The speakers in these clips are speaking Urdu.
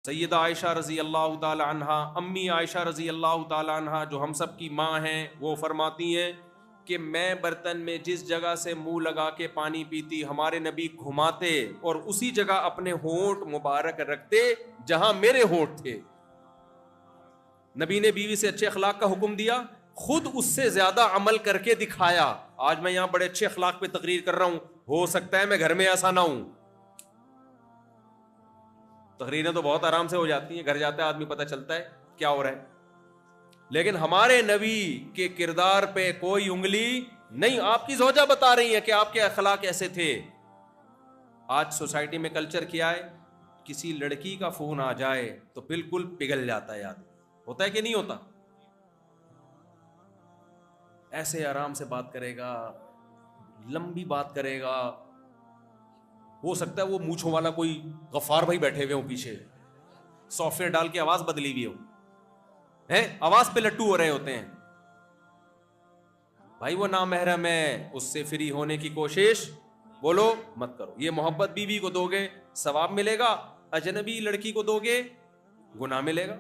سیدہ عائشہ رضی اللہ تعالی عنہا، امی عائشہ رضی اللہ تعالی عنہا جو ہم سب کی ماں ہیں، وہ فرماتی ہیں کہ میں برتن میں جس جگہ سے منہ لگا کے پانی پیتی، ہمارے نبی گھماتے اور اسی جگہ اپنے ہونٹ مبارک رکھتے جہاں میرے ہونٹ تھے۔ نبی نے بیوی سے اچھے اخلاق کا حکم دیا، خود اس سے زیادہ عمل کر کے دکھایا۔ آج میں یہاں بڑے اچھے اخلاق پہ تقریر کر رہا ہوں، ہو سکتا ہے میں گھر میں ایسا نہ ہوں۔ تقریریں تو بہت آرام سے ہو جاتی ہیں، گھر جاتا ہے آدمی پتہ چلتا ہے کیا ہو رہا ہے، لیکن ہمارے نبی کے کردار پہ کوئی انگلی نہیں۔ آپ کی زوجہ بتا رہی ہے کہ آپ کے اخلاق ایسے تھے۔ آج سوسائٹی میں کلچر کیا ہے، کسی لڑکی کا فون آ جائے تو بالکل پگھل جاتا ہے آدمی، ہوتا ہے کہ نہیں ہوتا؟ ایسے آرام سے بات کرے گا، لمبی بات کرے گا، ہو سکتا ہے وہ مونچھوں والا کوئی غفار بھائی بیٹھے ہوئے ہوں پیچھے، سافٹ ویئر ڈال کے آواز بدلی ہوئی ہو، آواز پہ لٹو ہو رہے ہوتے ہیں۔ بھائی وہ نامحرم ہے، اس سے فری ہونے کی کوشش بولو مت کرو۔ یہ محبت بیوی کو دو گے ثواب ملے گا، اجنبی لڑکی کو دو گے گناہ ملے گا۔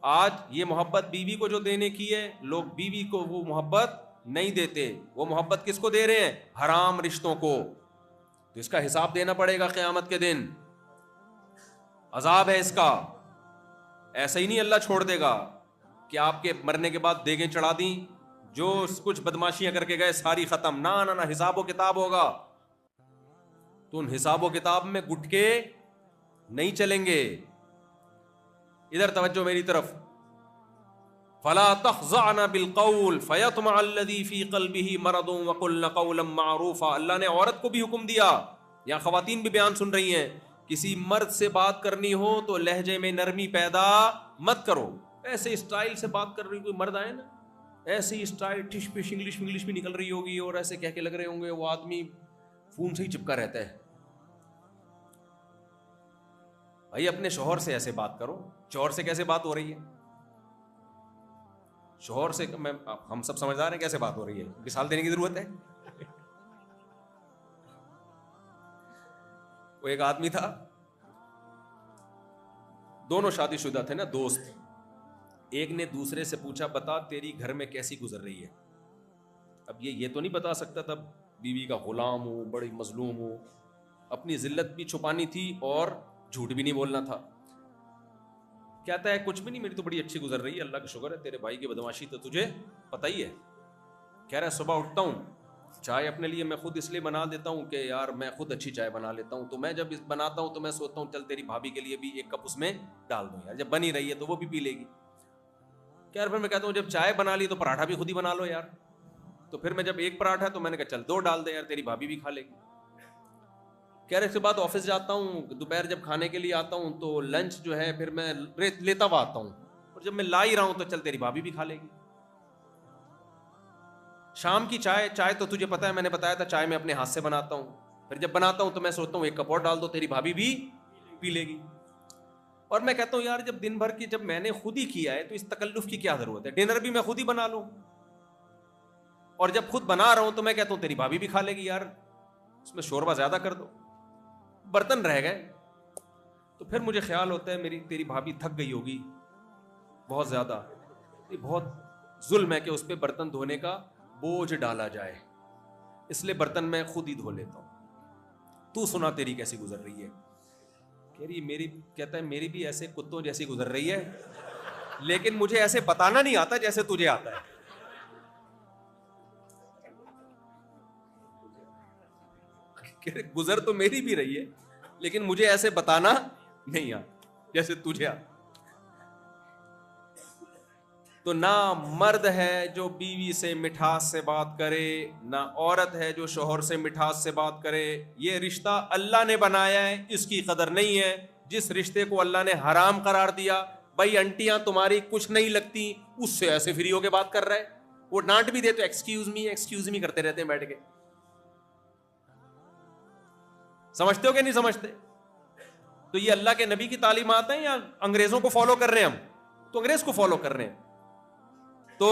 آج یہ محبت بیوی کو جو دینے کی ہے، لوگ بیوی کو وہ محبت نہیں دیتے، وہ محبت کس کو دے رہے ہیں؟ حرام رشتوں کو۔ تو اس کا حساب دینا پڑے گا قیامت کے دن، عذاب ہے اس کا۔ ایسا ہی نہیں اللہ چھوڑ دے گا کہ آپ کے مرنے کے بعد دیگیں چڑھا دیں، جو کچھ بدماشیاں کر کے گئے ساری ختم، نہ نہ نہ، حساب و کتاب ہوگا۔ تو ان حساب و کتاب میں گٹ کے نہیں چلیں گے۔ ادھر توجہ میری طرف، فلا تخضعن بالقول فیطمع الذی فی قلبہ مرض وقلن قولا معروفا۔ اللہ نے عورت کو بھی حکم دیا، یہاں خواتین بھی بیان سن رہی ہیں، کسی مرد سے بات کرنی ہو تو لہجے میں نرمی پیدا مت کرو۔ ایسے اسٹائل سے بات کر رہی کوئی مرد آئے نا، ایسے ہی اسٹائل ٹش پش انگلش بھی نکل رہی ہوگی اور ایسے کہہ کے لگ رہے ہوں گے وہ آدمی فون سے ہی چپکا رہتا ہے۔ بھائی اپنے شوہر سے ایسے بات کرو، شوہر سے کیسے بات ہو رہی ہے؟ شوہر سے ہم سب سمجھدار ہیں کیسے بات ہو رہی ہے، مثال دینے کی ضرورت ہے؟ وہ ایک آدمی تھا، دونوں شادی شدہ تھے نا، دوست، ایک نے دوسرے سے پوچھا بتا تیری گھر میں کیسی گزر رہی ہے۔ اب یہ تو نہیں بتا سکتا تھا، بیوی کا غلام ہوں، بڑی مظلوم ہوں، اپنی ذلت بھی چھپانی تھی اور جھوٹ بھی نہیں بولنا تھا۔ کہتا ہے کچھ بھی نہیں، میری تو بڑی اچھی گزر رہی ہے، اللہ کا شکر ہے، تیرے بھائی کی بدماشی تو تجھے پتہ ہی ہے۔ کہہ رہا ہے صبح اٹھتا ہوں، چائے اپنے لیے میں خود اس لیے بنا دیتا ہوں کہ یار میں خود اچھی چائے بنا لیتا ہوں، تو میں جب بناتا ہوں تو میں سوچتا ہوں چل تیری بھابھی کے لیے بھی ایک کپ اس میں ڈال دوں یار، جب بنی رہی ہے تو وہ بھی پی لے گی۔ یار پھر میں کہتا ہوں جب چائے بنا لی تو پراٹھا بھی خود ہی بنا لو یار، تو پھر میں جب ایک پراٹھا تو میں نے کہا چل دو ڈال دے یار، تیری بھابھی بھی کھا لے گی۔ کہہ رہے اس کے بعد آفس جاتا ہوں، دوپہر جب کھانے کے لیے آتا ہوں تو لنچ جو ہے پھر میں لیتا ہوا آتا ہوں، اور جب میں لا ہی رہا ہوں تو چل تیری بھابھی بھی کھا لے گی۔ شام کی چائے تو تجھے پتا ہے، میں نے بتایا تھا چائے میں اپنے ہاتھ سے بناتا ہوں، پھر جب بناتا ہوں تو میں سوچتا ہوں ایک کپ اور ڈال دو، تیری بھابھی بھی پی لے گی۔ اور میں کہتا ہوں یار جب دن بھر کی جب میں نے خود ہی کیا ہے تو اس تکلف کی کیا ضرورت ہے، ڈنر بھی میں خود ہی بنا لوں، اور جب خود بنا رہا ہوں تو میں کہتا ہوں تیری بھابھی بھی کھا لے گی، یار اس میں شوربہ زیادہ کر دو، برتن رہ گئے۔ تو پھر مجھے خیال ہوتا ہے تیری بھابھی تھک گئی ہوگی بہت زیادہ، یہ بہت ظلم ہے کہ اس پہ برتن دھونے کا بوجھ ڈالا جائے، اس لیے برتن میں خود ہی دھو لیتا ہوں۔ تو سنا تیری کیسی گزر رہی ہے؟ کہتا ہے میری بھی ایسے کتوں جیسی گزر رہی ہے، لیکن مجھے ایسے بتانا نہیں آتا جیسے تجھے آتا ہے۔ گزر تو میری بھی رہی ہے لیکن مجھے ایسے بتانا نہیں آتا جیسے تجھے آتا۔ تو نہ مرد ہے جو بیوی سے مٹھاس سے بات کرے، نہ عورت ہے جو شوہر سے مٹھاس سے بات کرے۔ یہ رشتہ اللہ نے بنایا ہے، اس کی قدر نہیں ہے۔ جس رشتے کو اللہ نے حرام قرار دیا، بھائی انٹیاں تمہاری کچھ نہیں لگتی، اس سے ایسے فری ہو کے بات کر رہا ہے، وہ ڈانٹ بھی دے تو ایکسکیوز می کرتے رہتے ہیں بیٹھ کے۔ سمجھتے ہو کہ نہیں سمجھتے؟ تو یہ اللہ کے نبی کی تعلیمات ہیں یا انگریزوں کو فالو کر رہے ہیں ہم؟ تو انگریز کو فالو کر رہے ہیں۔ تو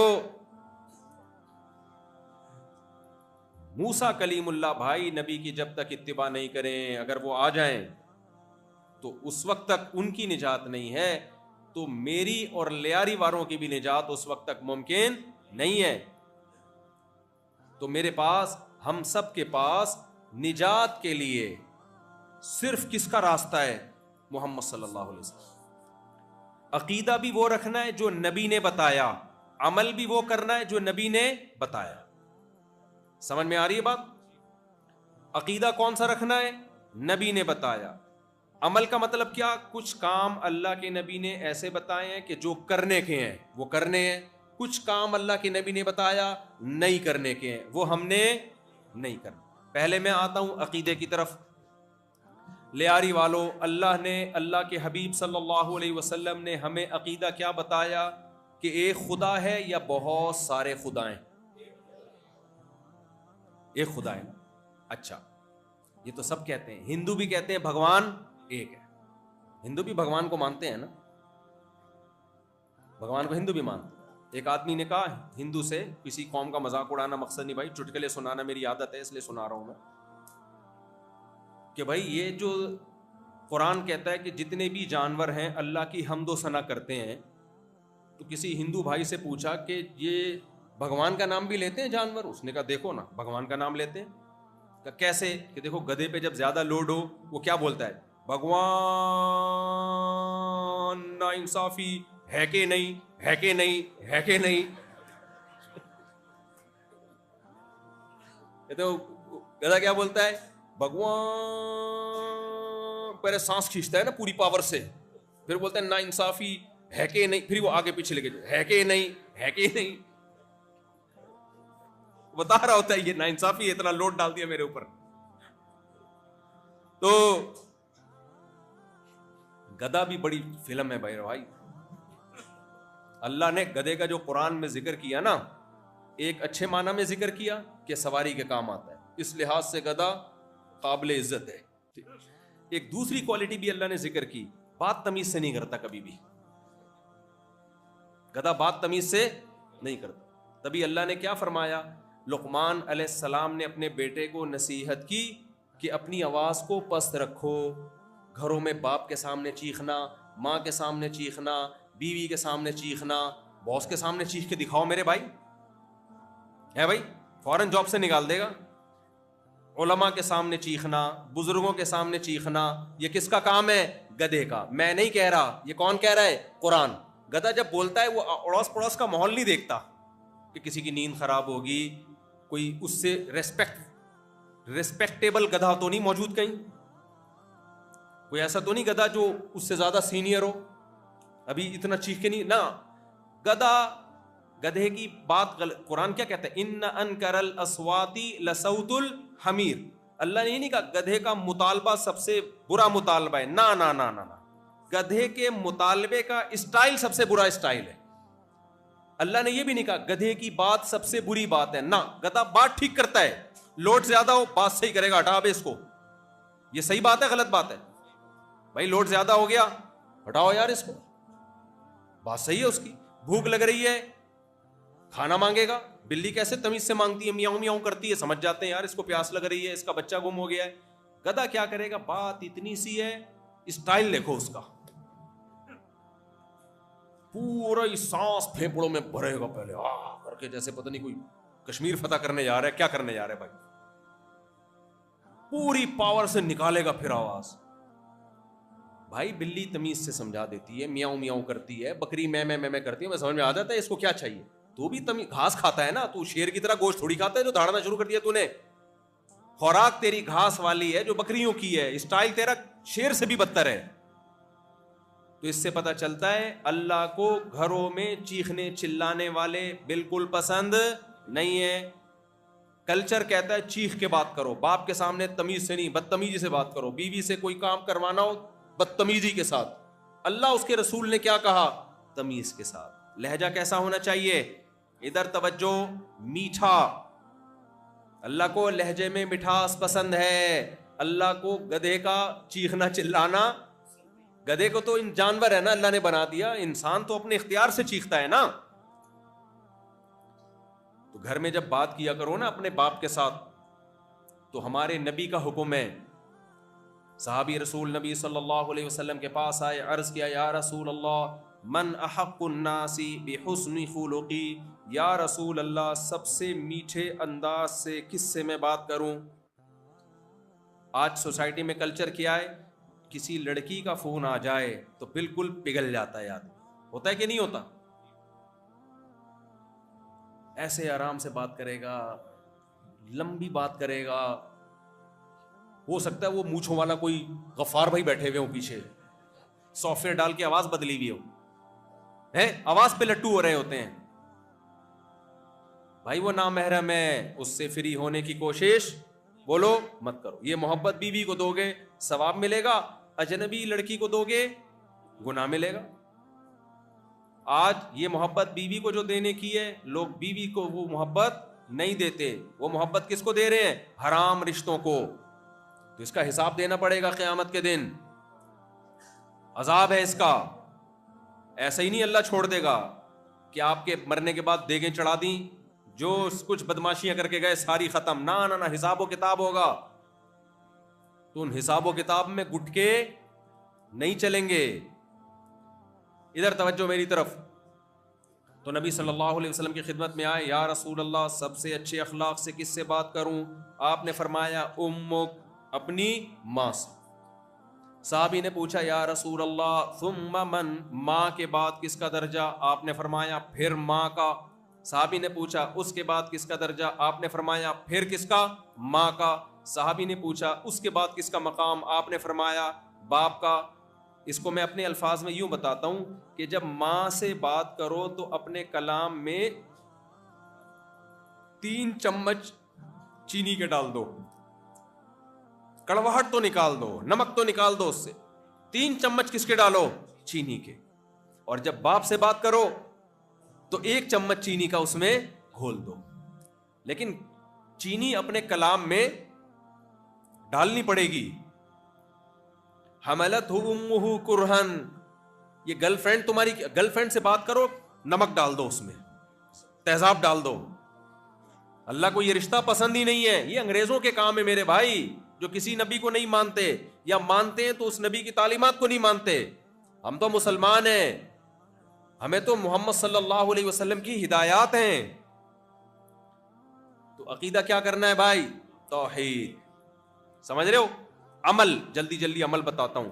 موسیٰ کلیم اللہ بھائی نبی کی جب تک اتباع نہیں کریں، اگر وہ آ جائیں تو اس وقت تک ان کی نجات نہیں ہے تو میری اور لیاری والوں کی بھی نجات اس وقت تک ممکن نہیں ہے. تو میرے پاس، ہم سب کے پاس نجات کے لیے صرف کس کا راستہ ہے؟ محمد صلی اللہ علیہ وسلم. عقیدہ بھی وہ رکھنا ہے جو نبی نے بتایا، عمل بھی وہ کرنا ہے جو نبی نے بتایا. سمجھ میں آ رہی ہے بات؟ عقیدہ کون سا رکھنا ہے؟ نبی نے بتایا. عمل کا مطلب کیا؟ کچھ کام اللہ کے نبی نے ایسے بتائے ہیں کہ جو کرنے کے ہیں وہ کرنے ہیں، کچھ کام اللہ کے نبی نے بتایا نہیں کرنے کے ہیں، وہ ہم نے نہیں کرنا. پہلے میں آتا ہوں عقیدے کی طرف. لیاری والوں، اللہ نے، اللہ کے حبیب صلی اللہ علیہ وسلم نے ہمیں عقیدہ کیا بتایا؟ کہ ایک خدا ہے یا بہت سارے خدا ہیں؟ ایک خدا ہے. اچھا، یہ تو سب کہتے ہیں. ہندو بھی کہتے ہیں بھگوان ایک ہے. ہندو بھی بھگوان کو مانتے ہیں نا، بھگوان کو ہندو بھی مانتے ہیں. ایک آدمی نے کہا ہندو سے، کسی قوم کا مذاق اڑانا مقصد نہیں بھائی، چٹکلے سنانا میری عادت ہے اس لیے سنا رہا ہوں میں، کہ بھائی یہ جو قرآن کہتا ہے کہ جتنے بھی جانور ہیں اللہ کی حمد و ثنا کرتے ہیں، تو کسی ہندو بھائی سے پوچھا کہ یہ بھگوان کا نام بھی لیتے ہیں جانور؟ اس نے کہا دیکھو نا، بھگوان کا نام لیتے ہیں. کہ کیسے؟ کہ دیکھو گدھے پہ جب زیادہ لوڈ ہو وہ کیا بولتا ہے؟ بھگوان نا انصافی ہے کہ نہیں، ہے کہ نہیں، ہے کہ نہیں. کہتے ہو گدھا کیا بولتا ہے؟ بھگوان. پہلے سانس کھینچتا ہے نا پوری پاور سے، پھر بولتا ہے نا انصافی ہے کہ نہیں، پھر وہ آگے پیچھے لے کے ہے کہ نہیں، ہے کہ نہیں. بتا رہا ہوتا ہے یہ نا انصافی، اتنا لوڈ ڈال دیا میرے اوپر. تو گدھا بھی بڑی فلم ہے بھائی. اللہ نے گدھے کا جو قرآن میں ذکر کیا نا، ایک اچھے معنی میں ذکر کیا کہ سواری کے کام آتا ہے، اس لحاظ سے گدھا قابل عزت ہے. ایک دوسری کوالٹی بھی اللہ نے ذکر کی، بات تمیز سے نہیں کرتا کبھی بھی. گدھا بات تمیز سے نہیں کرتا. تبھی اللہ نے کیا فرمایا؟ لقمان علیہ السلام نے اپنے بیٹے کو نصیحت کی کہ اپنی آواز کو پست رکھو. گھروں میں باپ کے سامنے چیخنا، ماں کے سامنے چیخنا، بیوی کے سامنے چیخنا، باس کے سامنے چیخ کے دکھاؤ میرے بھائی، ہے بھائی فوراً جاب سے نکال دے گا. علماء کے سامنے چیخنا، بزرگوں کے سامنے چیخنا، یہ کس کا کام ہے؟ گدھے کا. میں نہیں کہہ رہا، یہ کون کہہ رہا ہے؟ قرآن. گدھا جب بولتا ہے وہ اڑوس پڑوس کا ماحول نہیں دیکھتا کہ کسی کی نیند خراب ہوگی، کوئی اس سے ریسپیکٹیبل گدھا تو نہیں موجود کہیں، کوئی ایسا تو نہیں گدھا جو اس سے زیادہ سینئر ہو، ابھی اتنا چیخ کے نہیں نا. گدھے کی بات قرآن کیا کہتا ہے؟ ان انکر الاصوات لصوت الحمیر. اللہ نے یہ نہیں کہا گدھے کا مطالبہ سب سے برا مطالبہ ہے، نا نا نا نا نا. گدھے کے مطالبے کا اسٹائل سب سے برا اسٹائل ہے. اللہ نے یہ بھی نہیں کہا گدھے کی بات سب سے بری بات ہے، نہ. گدھا بات ٹھیک کرتا ہے، لوڈ زیادہ ہو بات صحیح کرے گا، ہٹا بے اس کو. یہ صحیح بات ہے غلط بات ہے؟ بھائی لوڈ زیادہ ہو گیا، ہٹاؤ یار اس کو، بات صحیح ہے اس کی. بھوک لگ رہی ہے، کھانا مانگے گا. بلی کیسے تمیز سے مانگتی ہے، میاؤں میاؤں کرتی ہے، سمجھ جاتے ہیں یار اس کو پیاس لگ رہی ہے، اس کا بچہ گم ہو گیا ہے. گدھا کیا کرے گا؟ بات اتنی سی ہے، اسٹائل دیکھو اس کا، پورا سانس پھیپڑوں میں بھرے گا پہلے کر کے، جیسے پتہ نہیں کوئی کشمیر فتح کرنے جا رہا ہے. کیا کرنے جا رہا ہے بھائی؟ پوری پاور سے نکالے گا پھر آواز. بھائی بلی تمیز سے سمجھا دیتی ہے، میاؤں میاؤں کرتی ہے، بکری میں کرتی ہے، میں سمجھ میں آ جاتا ہے اس کو کیا چاہیے. تو بھی گھاس کھاتا ہے نا، تو شیر کی طرح گوشت تھوڑی کھاتا ہے جو دھاڑنا شروع کر دیا تو نے. خوراک تیری گھاس والی ہے جو بکریوں کی ہے، اسٹائل تیرا شیر سے بھی بدتر ہے. تو اس سے پتہ چلتا ہے اللہ کو گھروں میں چیخنے چلانے والے بالکل پسند نہیں ہے. کلچر کہتا ہے چیخ کے بات کرو، باپ کے سامنے تمیز سے نہیں، بدتمیزی سے بات کرو. بیوی سے کوئی کام کروانا ہو بدتمیزی کے ساتھ. اللہ اس کے رسول نے کیا کہا؟ تمیز کے ساتھ. لہجہ کیسا ہونا چاہیے؟ ادھر توجہ، میٹھا. اللہ کو لہجے میں مٹھاس پسند ہے. اللہ کو گدھے کا چیخنا چلانا، گدھے کو تو جانور ہے نا اللہ نے بنا دیا، انسان تو اپنے اختیار سے چیختا ہے نا. تو گھر میں جب بات کیا کرو نا اپنے باپ کے ساتھ، تو ہمارے نبی کا حکم ہے صحابی رسول نبی صلی اللہ علیہ وسلم کے پاس آئے، عرض کیا یا رسول اللہ من احق الناس بحسن خلقی، یا رسول اللہ سب سے میٹھے انداز سے کس سے میں بات کروں؟ آج سوسائٹی میں کلچر کیا ہے، کسی لڑکی کا فون آ جائے تو بالکل پگھل جاتا ہے آدمی، ہوتا ہے کہ نہیں ہوتا؟ ایسے آرام سے بات کرے گا، لمبی بات کرے گا، ہو سکتا ہے وہ مونچھوں والا کوئی غفار بھائی بیٹھے ہوئے ہوں پیچھے، سافٹ ویئر ڈال کے آواز بدلی ہوئی ہو، آواز پہ لٹو ہو رہے ہوتے ہیں۔ بھائی وہ نامحرم ہے، اس سے فری ہونے کی کوشش بولو مت کرو۔ یہ محبت بیوی کو دو گے ثواب ملے گا، اجنبی لڑکی کو دو گے گناہ ملے گا۔ آج یہ محبت بیوی کو جو دینے کی ہے، لوگ بیوی کو وہ محبت نہیں دیتے، وہ محبت کس کو دے رہے ہیں؟ حرام رشتوں کو۔ تو اس کا حساب دینا پڑے گا قیامت کے دن، عذاب ہے اس کا۔ ایسا ہی نہیں اللہ چھوڑ دے گا کہ آپ کے مرنے کے بعد دیگیں چڑھا دیں، جو کچھ بدماشیاں کر کے گئے ساری ختم، نہ نہ نہ، حساب و کتاب ہوگا۔ تو ان حساب و کتاب میں گٹ کے نہیں چلیں گے۔ ادھر توجہ میری طرف۔ تو نبی صلی اللہ علیہ وسلم کی خدمت میں آئے، یا رسول اللہ سب سے اچھے اخلاق سے کس سے بات کروں؟ آپ نے فرمایا امک، اپنی ماں سے۔ صحابی نے پوچھا یا رسول اللہ ثم من، ماں کے بعد کس کا درجہ؟ آپ نے فرمایا پھر ماں کا۔ صحابی نے پوچھا اس کے بعد کس کا درجہ؟ آپ نے فرمایا پھر کس کا؟ ماں کا۔ صحابی نے پوچھا اس کے بعد کس کا مقام؟ آپ نے فرمایا باپ کا۔ اس کو میں اپنے الفاظ میں یوں بتاتا ہوں کہ جب ماں سے بات کرو تو اپنے کلام میں 3 چمچ چینی کے ڈال دو، کڑواہٹ تو نکال دو، نمک تو نکال دو اس سے، 3 چمچ کس کے ڈالو؟ چینی کے۔ اور جب باپ سے بات کرو تو 1 چمچ چینی کا اس میں گھول دو، لیکن چینی اپنے کلام میں ڈالنی پڑے گی۔ حملتہ امہ کرہن، یہ گرل فرینڈ تمہاری، گرل فرینڈ سے بات کرو نمک ڈال دو، اس میں تیزاب ڈال دو۔ اللہ کو یہ رشتہ پسند ہی نہیں ہے، یہ انگریزوں کے کام ہے میرے بھائی، جو کسی نبی کو نہیں مانتے یا مانتے ہیں تو اس نبی کی تعلیمات کو نہیں مانتے۔ ہم تو مسلمان ہیں، ہمیں تو محمد صلی اللہ علیہ وسلم کی ہدایات ہیں۔ تو عقیدہ کیا کرنا ہے بھائی؟ توحید، سمجھ رہے ہو؟ عمل، جلدی جلدی عمل بتاتا ہوں،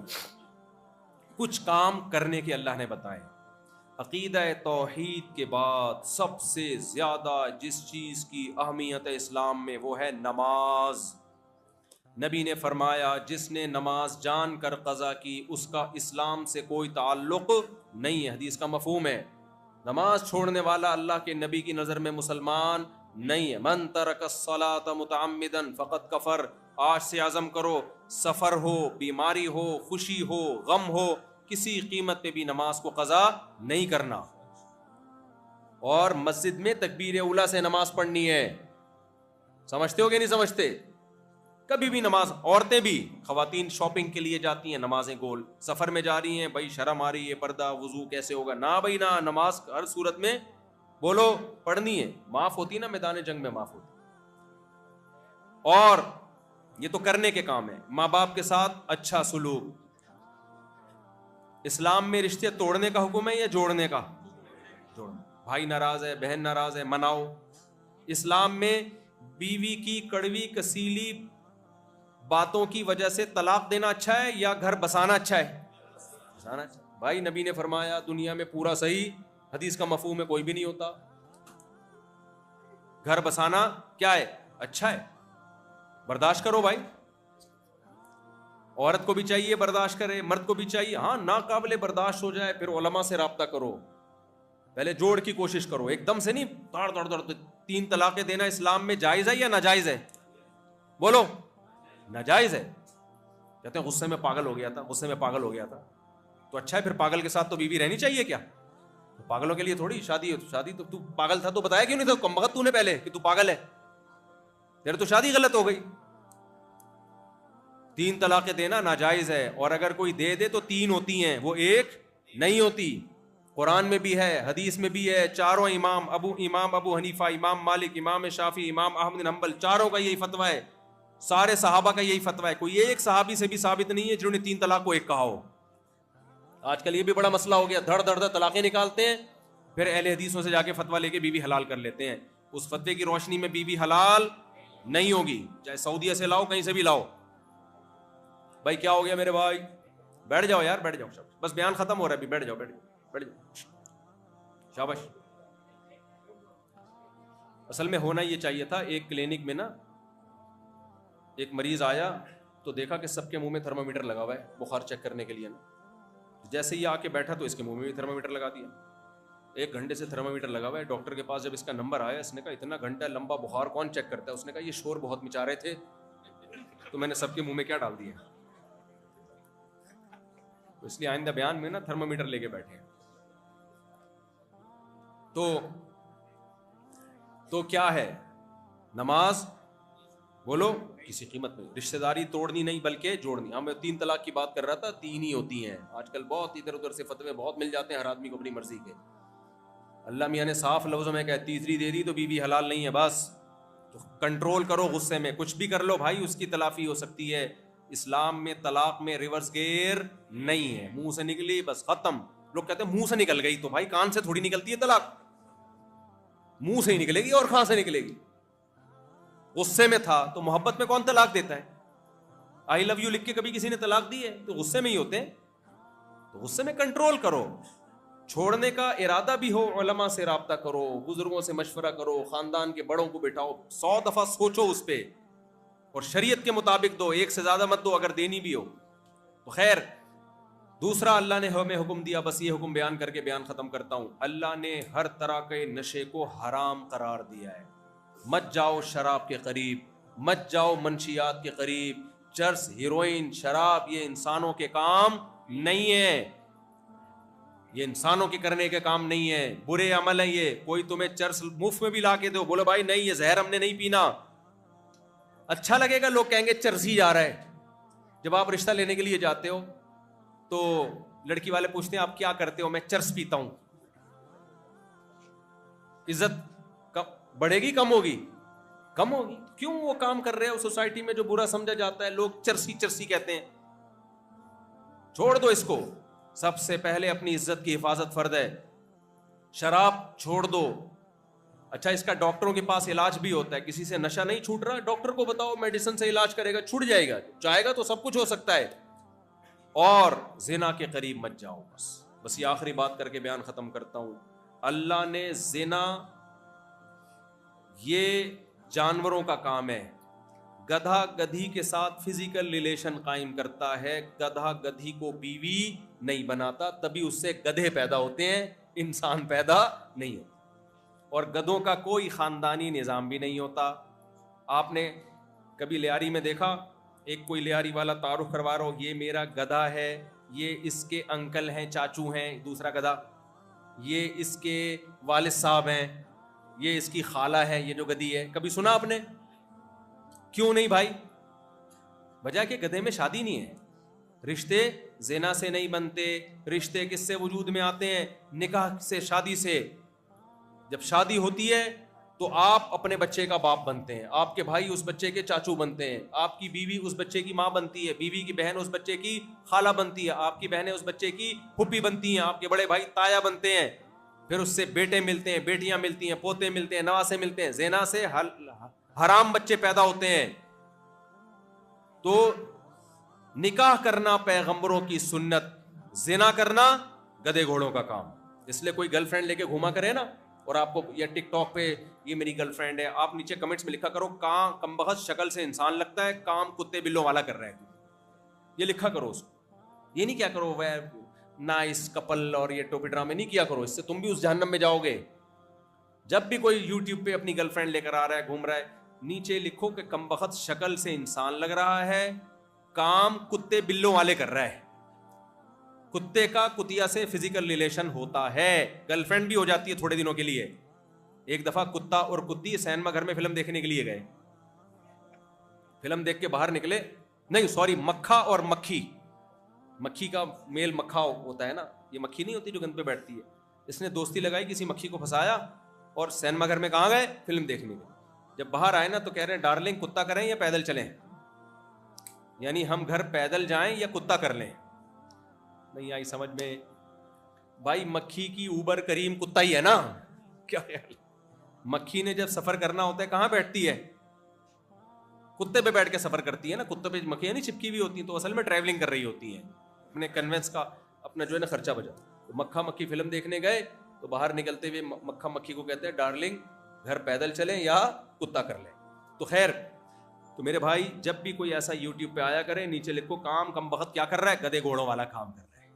کچھ کام کرنے کے اللہ نے بتائے۔ عقیدہ توحید کے بعد سب سے زیادہ جس چیز کی اہمیت ہے اسلام میں وہ ہے نماز۔ نبی نے فرمایا جس نے نماز جان کر قضا کی اس کا اسلام سے کوئی تعلق نہیں ہے۔ حدیث کا مفہوم ہے نماز چھوڑنے والا اللہ کے نبی کی نظر میں مسلمان نہیں ہے۔ من ترک الصلاۃ متعمدا فقد کفر۔ آج سے عزم کرو، سفر ہو، بیماری ہو، خوشی ہو، غم ہو، کسی قیمت پہ بھی نماز کو قضا نہیں کرنا۔ اور مسجد میں تکبیر اولیٰ سے نماز پڑھنی ہے، سمجھتے ہو کہ نہیں سمجھتے؟ کبھی بھی نماز، عورتیں بھی، خواتین شاپنگ کے لیے جاتی ہیں نمازیں گول، سفر میں جا رہی ہیں، بھائی شرم آ رہی ہے، پردہ وضو کیسے ہوگا؟ نہ بھائی نہ، نماز ہر صورت میں بولو پڑھنی ہے، معاف ہوتی نا میدان جنگ میں معاف ہوتی۔ اور یہ تو کرنے کے کام ہے۔ ماں باپ کے ساتھ اچھا سلوک، اسلام میں رشتے توڑنے کا حکم ہے یا جوڑنے کا؟ جوڑنا۔ بھائی ناراض ہے، بہن ناراض ہے، مناؤ۔ اسلام میں بیوی کی کڑوی کسیلی باتوں کی وجہ سے طلاق دینا اچھا ہے یا گھر بسانا اچھا ہے؟ بسانا اچھا ہے۔ بھائی نبی نے فرمایا دنیا میں پورا صحیح، حدیث کا مفہوم ہے کوئی بھی نہیں ہوتا۔ گھر بسانا کیا ہے؟ اچھا ہے، برداشت کرو بھائی۔ عورت کو بھی چاہیے برداشت کرے، مرد کو بھی چاہیے، ہاں ناقابل برداشت ہو جائے پھر علماء سے رابطہ کرو، پہلے جوڑ کی کوشش کرو، ایک دم سے نہیں دوڑ دوڑ دوڑ۔ 3 طلاقیں دینا اسلام میں جائز ہے یا ناجائز ہے؟ بولو ناجائز ہے۔ کہتے ہیں غصے میں پاگل ہو گیا تھا، غصے میں پاگل ہو گیا تھا، تو اچھا ہے پھر پاگل کے ساتھ تو بیوی رہنی چاہیے کیا؟ پاگلوں کے لیے تھوڑی شادی، شادی تو پاگل تھا تو بتایا کیوں نہیں تھا کمبخت تو نے پہلے کہ تو پاگل ہے؟ پھر تو شادی غلط ہو گئی۔ 3 طلاقیں دینا ناجائز ہے، اور اگر کوئی دے دے تو 3 ہوتی ہیں، وہ 1 نہیں ہوتی۔ قرآن میں بھی ہے، حدیث میں بھی ہے، چاروں امام ابو حنیفہ، امام مالک، امام شافعی، امام احمد بن حنبل، چاروں کا یہی فتویٰ ہے سارے صحابہ کا یہی فتویٰ ہے, کوئی ایک صحابی سے بھی ثابت نہیں ہے جنہوں نے 3 طلاق کو ایک کہا ہو. آج کل یہ بھی بڑا مسئلہ ہو گیا, دھڑ دھڑ دھڑ طلاقیں نکالتے ہیں, پھر اہل حدیثوں سے جا کے فتویٰ لے کے بیوی حلال کر لیتے ہیں. اس فتوے کی روشنی میں بیوی حلال نہیں ہوگی, چاہے سعودیہ سے لاؤ, کہیں سے بھی لاؤ. بھائی کیا ہو گیا میرے بھائی, بیٹھ جاؤ یار, بیٹھ جاؤ, بس بیان ختم ہو رہا ہے ابھی, بیٹھ جاؤ, بیٹھ جاؤ, بیٹھ جاؤ, شاباش. اصل میں ہونا یہ چاہیے تھا, ایک کلینک میں نا ایک مریض آیا تو دیکھا کہ سب کے منہ میں تھرمامیٹر لگا ہوا ہے بخار چیک کرنے کے لیے نا. جیسے ہی آ کے بیٹھا تو اس کے منہ میں بھی تھرمامیٹر لگا دیا. 1 گھنٹے سے تھرمامیٹر لگا ہوا ہے. ڈاکٹر کے پاس جب اس کا نمبر آیا, اس نے کہا اتنا گھنٹہ لمبا بخار کون چیک کرتا ہے؟ اس نے کہا یہ شور بہت مچا رہے تھے تو میں نے سب کے منہ میں کیا ڈال دیا. تو اس لیے آئندہ بیان میں نا تھرمامیٹر لے کے بیٹھے ہیں. تو کیا ہے نماز, بولو کسی قیمت میں. رشتہ داری توڑنی نہیں بلکہ جوڑنی. ہم 3 طلاق کی بات کر رہا تھا, 3 ہی ہوتی ہیں. آج کل بہت ادھر ادھر سے فتوے بہت مل جاتے ہیں ہر آدمی کو اپنی مرضی کے. اللہ میاں نے صاف لفظوں میں کہا تیسری دے دی تو بیوی حلال نہیں ہے. بس تو کنٹرول کرو غصے میں, کچھ بھی کر لو بھائی, اس کی تلافی ہو سکتی ہے. اسلام میں طلاق میں ریورس گیئر نہیں ہے. منہ سے نکلی بس ختم. لوگ کہتے ہیں منہ سے نکل گئی, تو بھائی کان سے تھوڑی نکلتی ہے طلاق, منہ سے ہی نکلے گی اور کہاں سے نکلے گی. غصے میں تھا تو محبت میں کون طلاق دیتا ہے؟ آئی لو یو لکھ کے کبھی کسی نے طلاق دی ہے؟ تو غصے میں ہی ہوتے ہیں. تو غصے میں کنٹرول کرو. چھوڑنے کا ارادہ بھی ہو, علماء سے رابطہ کرو, بزرگوں سے مشورہ کرو, خاندان کے بڑوں کو بٹھاؤ, 100 دفعہ سوچو اس پہ, اور شریعت کے مطابق دو, 1 سے زیادہ مت دو اگر دینی بھی ہو تو. خیر, دوسرا اللہ نے ہمیں حکم دیا, بس یہ حکم بیان کر کے بیان ختم کرتا ہوں. اللہ نے ہر طرح کے نشے کو حرام قرار دیا ہے. مت جاؤ شراب کے قریب, مت جاؤ منشیات کے قریب. چرس, ہیروئن, شراب یہ انسانوں کے کام نہیں ہے, یہ انسانوں کے کرنے کے کام نہیں ہے. برے عمل ہیں یہ. کوئی تمہیں چرس مفت میں بھی لا کے دو, بولو بھائی نہیں یہ زہر ہم نے نہیں پینا, اچھا لگے گا, لوگ کہیں گے چرس ہی جا رہا ہے. جب آپ رشتہ لینے کے لیے جاتے ہو تو لڑکی والے پوچھتے ہیں آپ کیا کرتے ہو؟ میں چرس پیتا ہوں. عزت بڑھے گی کم ہوگی؟ کم ہوگی. کیوں وہ کام کر رہے ہیں سوسائٹی میں جو برا سمجھا جاتا ہے, لوگ چرسی چرسی کہتے ہیں. چھوڑ دو اس کو. سب سے پہلے اپنی عزت کی حفاظت فرض ہے. شراب چھوڑ دو. اچھا اس کا ڈاکٹروں کے پاس علاج بھی ہوتا ہے, کسی سے نشہ نہیں چھوٹ رہا, ڈاکٹر کو بتاؤ میڈیسن سے علاج کرے گا, چھوٹ جائے گا. چاہے گا تو سب کچھ ہو سکتا ہے. اور زنا کے قریب مت جاؤ. بس یہ آخری بات کر کے بیان ختم کرتا ہوں. اللہ نے زنا یہ جانوروں کا کام ہے. گدھا گدھی کے ساتھ فزیکل ریلیشن قائم کرتا ہے, گدھا گدھی کو بیوی نہیں بناتا, تبھی اس سے گدھے پیدا ہوتے ہیں, انسان پیدا نہیں ہوتا. اور گدھوں کا کوئی خاندانی نظام بھی نہیں ہوتا. آپ نے کبھی لیاری میں دیکھا, ایک کوئی لیاری والا تعارف کروا رہا ہو, یہ میرا گدھا ہے, یہ اس کے انکل ہیں, چاچو ہیں, دوسرا گدھا, یہ اس کے والد صاحب ہیں, یہ اس کی خالہ ہے, یہ جو گدھی ہے. کبھی سنا آپ نے؟ کیوں نہیں بھائی؟ وجہ کہ گدھے میں شادی نہیں ہے. رشتے زنا سے نہیں بنتے. رشتے کس سے وجود میں آتے ہیں؟ نکاح سے, شادی سے. جب شادی ہوتی ہے تو آپ اپنے بچے کا باپ بنتے ہیں, آپ کے بھائی اس بچے کے چاچو بنتے ہیں, آپ کی بیوی اس بچے کی ماں بنتی ہے, بیوی کی بہن اس بچے کی خالہ بنتی ہے, آپ کی بہنیں اس بچے کی پھوپھی بنتی ہیں, آپ کے بڑے بھائی تایا بنتے ہیں. پھر اس سے بیٹے ملتے ہیں, بیٹیاں ملتی ہیں, پوتے ملتے ہیں, نواسے ملتے ہیں. زنا سے حرام بچے پیدا ہوتے ہیں. تو نکاح کرنا پیغمبروں کی سنت, زنا کرنا گدھے گھوڑوں کا کام. اس لیے کوئی گرل فرینڈ لے کے گھوما کرے نا, اور آپ کو یا ٹک ٹاک پہ یہ میری گرل فرینڈ ہے, آپ نیچے کمنٹس میں لکھا کرو کام کمبخت شکل سے انسان لگتا ہے, کام کتے بلوں والا کر رہا ہے, یہ لکھا کرو اس کو. یہ نہیں کیا کرو وہ نائس کپل اور یہ ٹوپی ڈرامے نہیں کیا کرو, اس سے تم بھی اس جہنم میں جاؤ گے. جب بھی کوئی یوٹیوب پہ اپنی گرل فرینڈ لے کر آ رہا ہے, گھوم رہا ہے, نیچے لکھو کہ کمبخت شکل سے انسان لگ رہا ہے, کام کتے بلوں والے کر رہا ہے. کتے کا کتیا سے فزیکل ریلیشن ہوتا ہے, گرل فرینڈ بھی ہو جاتی ہے تھوڑے دنوں کے لیے. ایک دفعہ کتا اور کتی سینما گھر میں فلم دیکھنے کے لیے گئے, فلم دیکھ کے باہر نکلے, نہیں سوری مکھا اور مکھی, مکھی کا میل مکھا ہوتا ہے نا, یہ مکھی نہیں ہوتی جو گند پہ بیٹھتی ہے. اس نے دوستی لگائی, کسی مکھی کو پھنسایا, اور سینما گھر میں کہاں گئے؟ فلم دیکھنے گئے. جب باہر آئے نا تو کہہ رہے ہیں ڈارلنگ کتا کریں یا پیدل چلیں؟ یعنی ہم گھر پیدل جائیں یا کتا کر لیں؟ نہیں آئی سمجھ میں؟ بھائی مکھی کی اوبر کریم کتا ہی ہے نا، کیا خیال؟ مکھی نے جب سفر کرنا ہوتا ہے کہاں بیٹھتی ہے؟ کتے پہ بیٹھ کے سفر کرتی ہے نا. کتے پہ مکھیاں نہیں چپکی ہوئی ہوتی ہیں، تو اصل میں ٹریولنگ کر رہی ہوتی ہیں، اپنے کنوینس کا اپنا جو ہے نا خرچہ بچا. مکھا مکھی فلم دیکھنے گئے تو باہر نکلتے ہوئے مکھا مکھی کو کہتے ہیں ڈارلنگ گھر پیدل چلیں یا کتا کر لیں. تو خیر، تو میرے بھائی جب بھی کوئی ایسا یوٹیوب پہ آیا کرے نیچے لکھو کام کم بخت کیا کر رہا ہے، گدے گھوڑوں والا کام کر رہا ہے.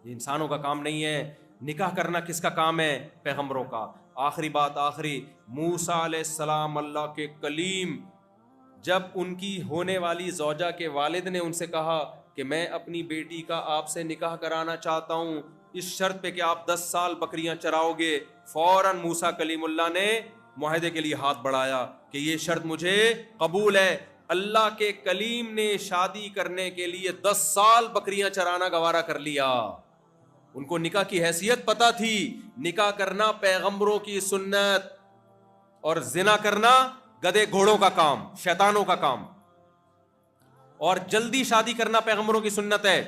یہ انسانوں کا کام نہیں ہے. نکاح کرنا کس کا کام ہے؟ پیغمبروں کا. آخری بات آخری، موسیٰ علیہ السلام اللہ کے کلیم، جب ان کی ہونے والی زوجہ کے والد نے ان سے کہا کہ میں اپنی بیٹی کا آپ سے نکاح کرانا چاہتا ہوں اس شرط پہ کہ آپ 10 سال بکریاں چراؤ گے، فوراً موسیٰ کلیم اللہ نے معاہدے کے لیے ہاتھ بڑھایا کہ یہ شرط مجھے قبول ہے. اللہ کے کلیم نے شادی کرنے کے لیے 10 سال بکریاں چرانا گوارا کر لیا. ان کو نکاح کی حیثیت پتہ تھی. نکاح کرنا پیغمبروں کی سنت اور زنا کرنا گدے گھوڑوں کا کام، شیطانوں کا کام. اور جلدی شادی کرنا پیغمبروں کی سنت ہے.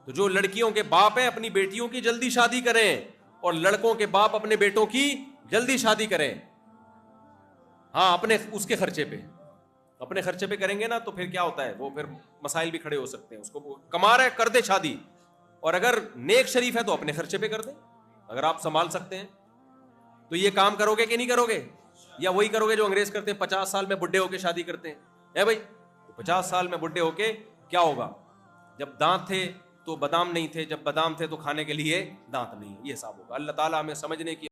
تو جو لڑکیوں کے باپ ہیں اپنی بیٹیوں کی جلدی شادی کریں، اور لڑکوں کے باپ اپنے بیٹوں کی جلدی شادی کریں. ہاں اپنے اس کے خرچے پہ، اپنے خرچے پہ کریں گے نا تو پھر کیا ہوتا ہے، وہ پھر مسائل بھی کھڑے ہو سکتے ہیں. اس کو کما رہا ہے کر دے شادی، اور اگر نیک شریف ہے تو اپنے خرچے پہ کر دیں اگر آپ سنبھال سکتے ہیں. تو یہ کام کرو گے کہ نہیں کرو گے؟ یا وہی کرو گے جو انگریز کرتے ہیں، 50 سال میں بڈھے ہو کے شادی کرتے ہیں؟ اے بھائی 50 سال میں بڈھے ہو کے کیا ہوگا؟ جب دانت تھے تو بادام نہیں تھے، جب بادام تھے تو کھانے کے لیے دانت نہیں. یہ حساب ہوگا. اللہ تعالیٰ ہمیں سمجھنے کی